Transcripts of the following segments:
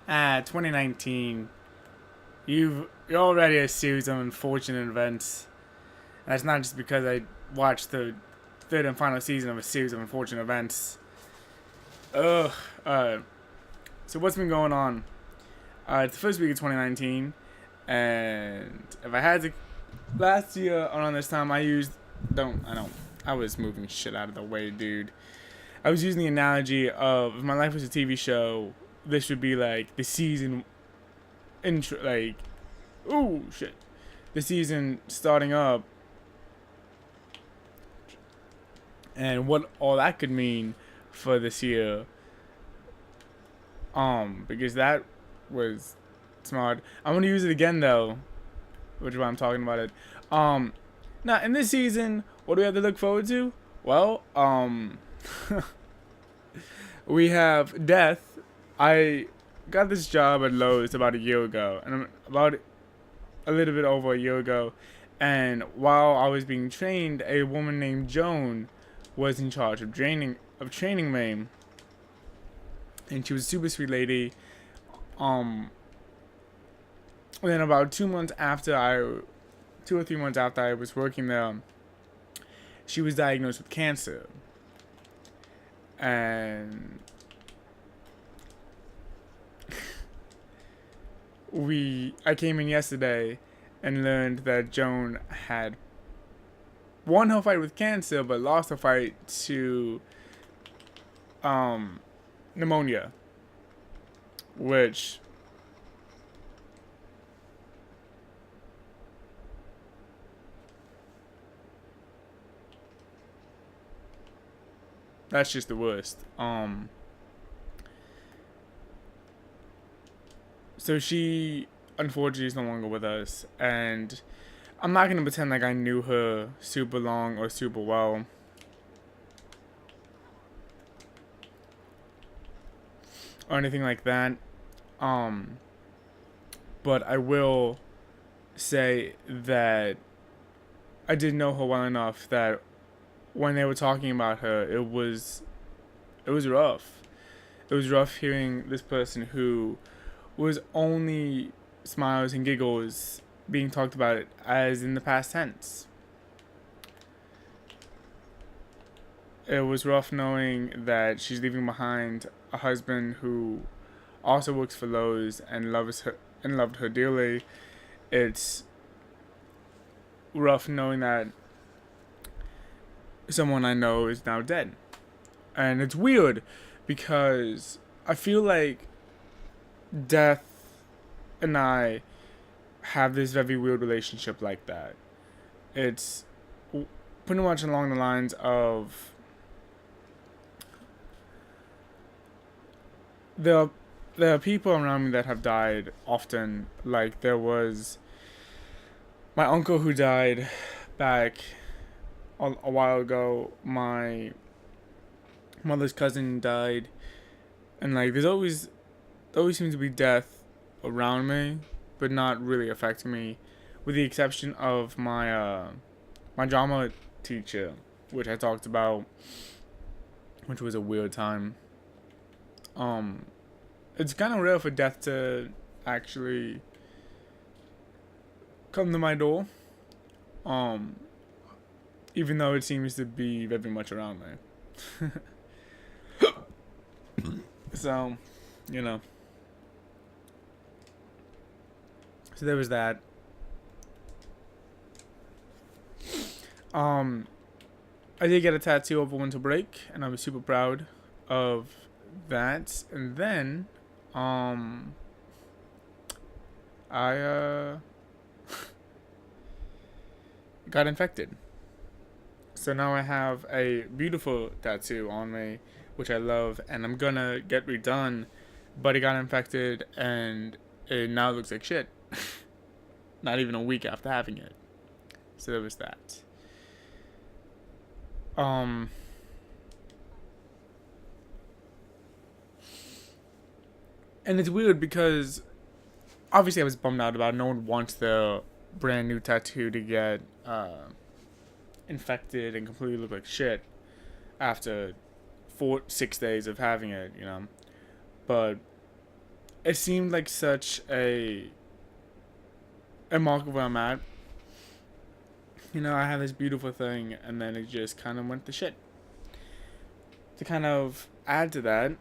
2019. You're already a series of unfortunate events. And that's not just because I watched the third and final season of a series of unfortunate events. Ugh. Uh, so what's been going on? It's the first week of 2019, and if I had to, last year around this time I used I was moving shit out of the way, dude. I was using the analogy of if my life was a TV show, this would be like the season intro, like, ooh shit, the season starting up, and what all that could mean for this year. Because that was smart. I'm gonna use it again though, which is why I'm talking about it. Now in this season, what do we have to look forward to? Well, we have death. I got this job at Lowe's about a year ago, and about a little bit over a year ago. And while I was being trained, a woman named Joan was in charge of training me, and she was a super sweet lady. And then about 2 or 3 months after I was working there, she was diagnosed with cancer, and I came in yesterday and learned that Joan had won her fight with cancer, but lost her fight to pneumonia, which that's just the worst. So she unfortunately is no longer with us, and I'm not gonna pretend like I knew her super long or super well. Or anything like that. But I will say that I did know her well enough that when they were talking about her, it was rough. It was rough hearing this person who was only smiles and giggles being talked about it as in the past tense. It was rough knowing that she's leaving behind a husband who also works for Lowe's and loved her dearly. It's rough knowing that someone I know is now dead. And it's weird because I feel like death and I have this very weird relationship like that. It's pretty much along the lines of there are people around me that have died often. Like there was my uncle who died back a while ago. My mother's cousin died, and like there always seems to be death around me, but not really affecting me, with the exception of my drama teacher, which I talked about, which was a weird time. It's kind of rare for death to actually come to my door. Um, Even though it seems to be very much around me. So, you know. So there was that. I did get a tattoo over winter break, and I was super proud of that. And then, I got infected. So now I have a beautiful tattoo on me, which I love, and I'm gonna get redone, but it got infected, and it now looks like shit. Not even a week after having it. So there was that. And it's weird because obviously I was bummed out about it. No one wants their brand new tattoo to get infected and completely look like shit after 6 days of having it, you know. But it seemed like such a mark of where I'm at. You know, I had this beautiful thing, and then it just kind of went to shit. To kind of add to that,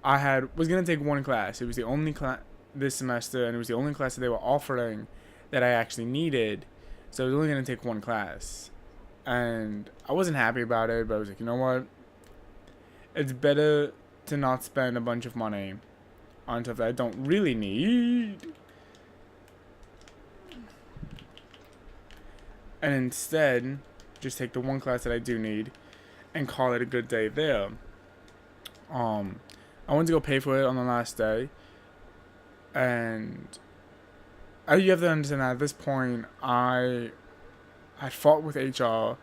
I was gonna take one class. It was the only class this semester, and it was the only class that they were offering that I actually needed. So I was only gonna take one class, and I wasn't happy about it. But I was like, you know what? It's better to not spend a bunch of money on stuff that I don't really need, and instead just take the one class that I do need and call it a good day there. I went to go pay for it on the last day, and you have to understand that at this point I fought with HR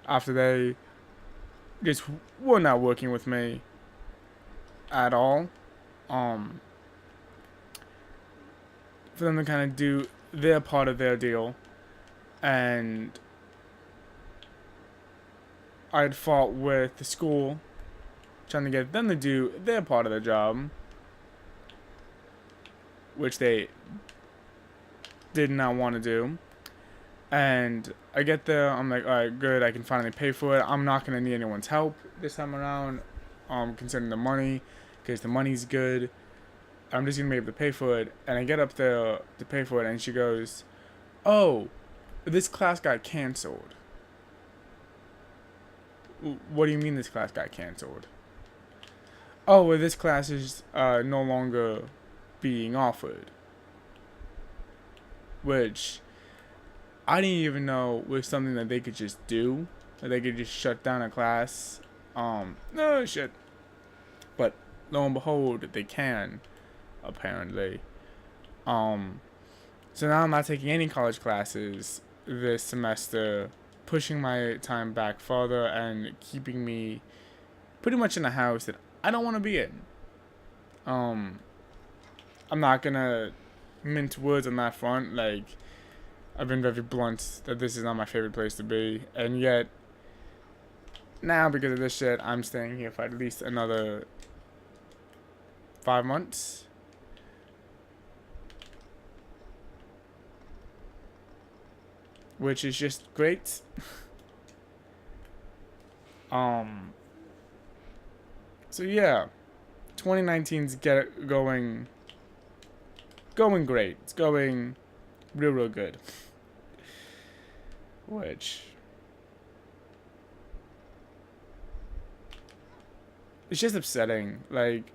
after they just were not working with me at all. For them to kind of do their part of their deal, and I had fought with the school trying to get them to do their part of the job, which they did not want to do. And I get there, I'm like, alright, good, I can finally pay for it. I'm not going to need anyone's help this time around, concerning the money, because the money's good. I'm just going to be able to pay for it. And I get up there to pay for it, and she goes, oh, this class got canceled. What do you mean this class got canceled? Oh, well, this class is no longer being offered. Which I didn't even know was something that they could just do. That they could just shut down a class. No shit. But lo and behold, they can, apparently. So now I'm not taking any college classes this semester, pushing my time back farther and keeping me pretty much in a house that I don't want to be in. I'm not gonna mince words on that front. Like, I've been very blunt that this is not my favorite place to be, and yet now because of this shit, I'm staying here for at least another 5 months. Which is just great. So yeah, 2019's going great. It's going real good. Which it's just upsetting. Like,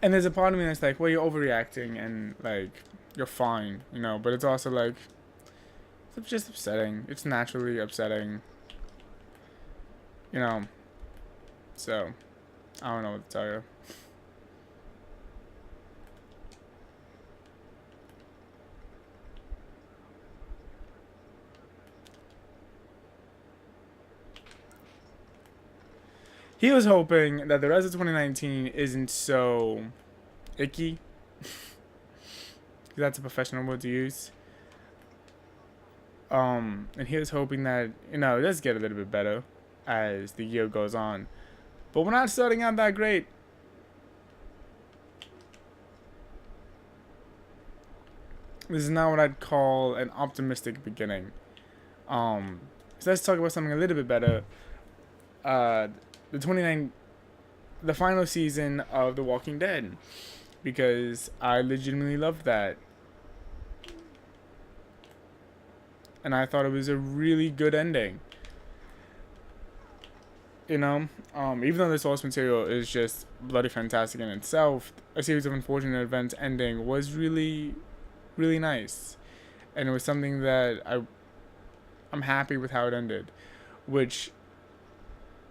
and there's a part of me that's like, well, you're overreacting and like you're fine, you know, but it's also like it's just upsetting. It's naturally upsetting. You know. So, I don't know what to tell you. He was hoping that the rest of 2019 isn't so icky. That's a professional word to use. And he was hoping that, you know, it does get a little bit better as the year goes on. But we're not starting out that great. This is not what I'd call an optimistic beginning. So let's talk about something a little bit better. The final season of The Walking Dead, because I legitimately loved that, and I thought it was a really good ending. You know, even though the source material is just bloody fantastic in itself, A Series of Unfortunate Events ending was really, really nice, and it was something that I'm happy with how it ended, which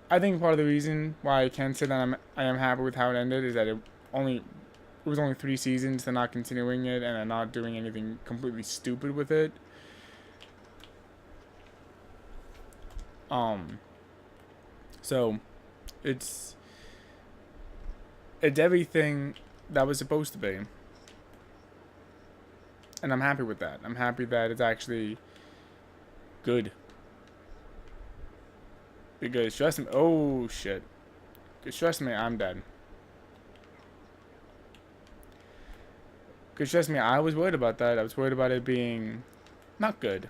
I think part of the reason why I can say that I am happy with how it ended is that it was only 3 seasons. They're not continuing it, and they're not doing anything completely stupid with it. So it's everything that was supposed to be, and I'm happy with that. I'm happy that it's actually good. Because trust me, oh shit, Because trust me, I'm dead. Because trust me, I was worried about that. I was worried about it being not good.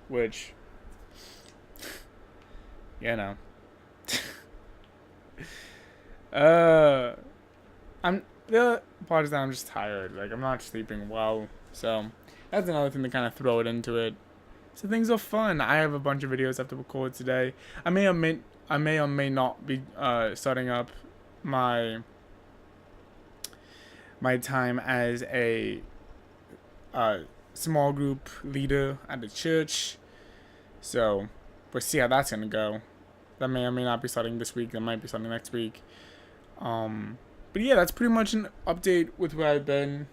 Which, you know. I'm the part is that I'm just tired. Like, I'm not sleeping well. So that's another thing to kind of throw it into it. So things are fun. I have a bunch of videos I have to record today. I may or may not be starting up my time as a small group leader at the church. So we'll see how that's gonna go. That may or may not be starting this week. That might be starting next week. But yeah, that's pretty much an update with where I've been.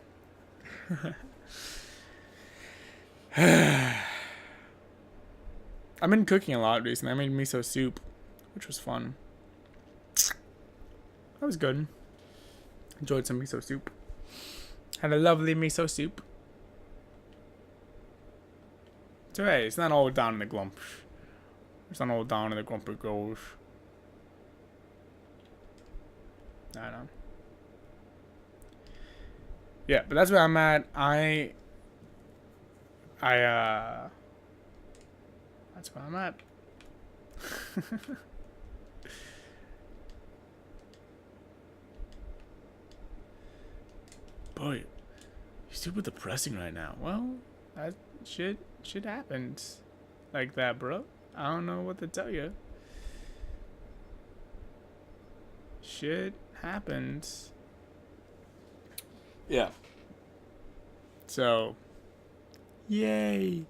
I've been cooking a lot recently. I made miso soup, which was fun. That was good. Enjoyed some miso soup. Had a lovely miso soup. It's alright. It's not all down in the glump. It's not all down in the grumpy goes. I don't know. Yeah, but that's where I'm at. That's where I'm at. Boy, you're super depressing right now. Well, that shit happens like that, bro. I don't know what to tell you. Shit happens. Yeah. So, yay.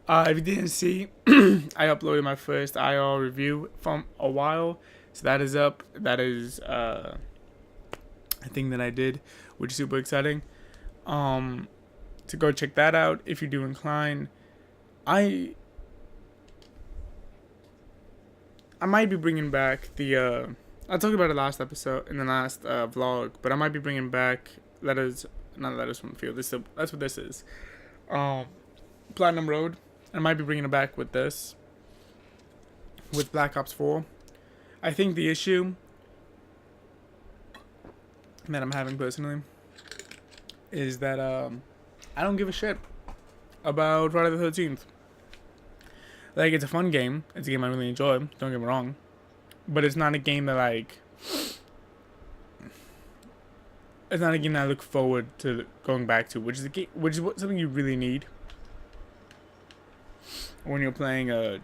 If you didn't see, I uploaded my first IR review from a while. So that is up. That is a thing that I did, which is super exciting. To go check that out if you do incline. I might be bringing back the I talked about it last episode in the last vlog, but I might be bringing back not letters from the field. That's what this is. Platinum Road. I might be bringing it back with this, with Black Ops 4. I think the issue that I'm having personally is that I don't give a shit about Friday the 13th. Like, it's a fun game. It's a game I really enjoy. Don't get me wrong. But it's not a game that, like... It's not a game that I look forward to going back to, which is something you really need when you're playing a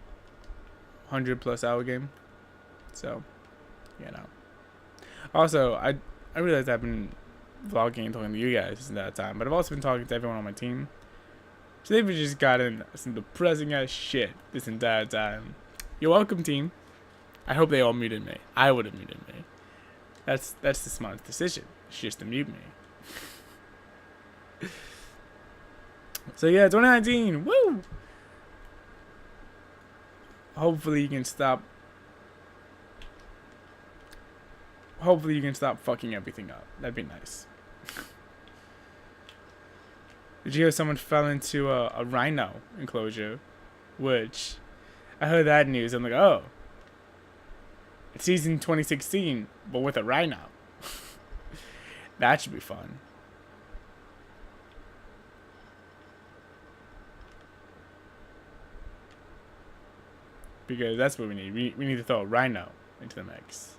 100+ hour game. So, you know. Also, I realized I've been vlogging and talking to you guys in that time, but I've also been talking to everyone on my team. So they've just gotten some depressing ass shit this entire time. You're welcome, team. I hope they all muted me. I would have muted me. That's the smartest decision. It's just to mute me. So yeah, 2019. Woo! Hopefully you can stop fucking everything up. That'd be nice. Did you hear someone fell into a rhino enclosure? Which, I heard that news. I'm like, oh. It's season 2016, but with a rhino. That should be fun. Because that's what we need. We need to throw a rhino into the mix.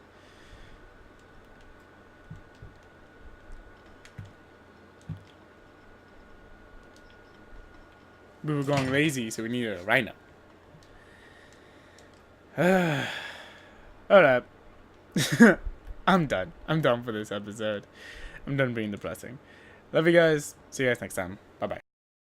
We were going lazy, so we needed a rhino. Alright. I'm done. I'm done for this episode. I'm done being depressing. Love you guys. See you guys next time. Bye-bye.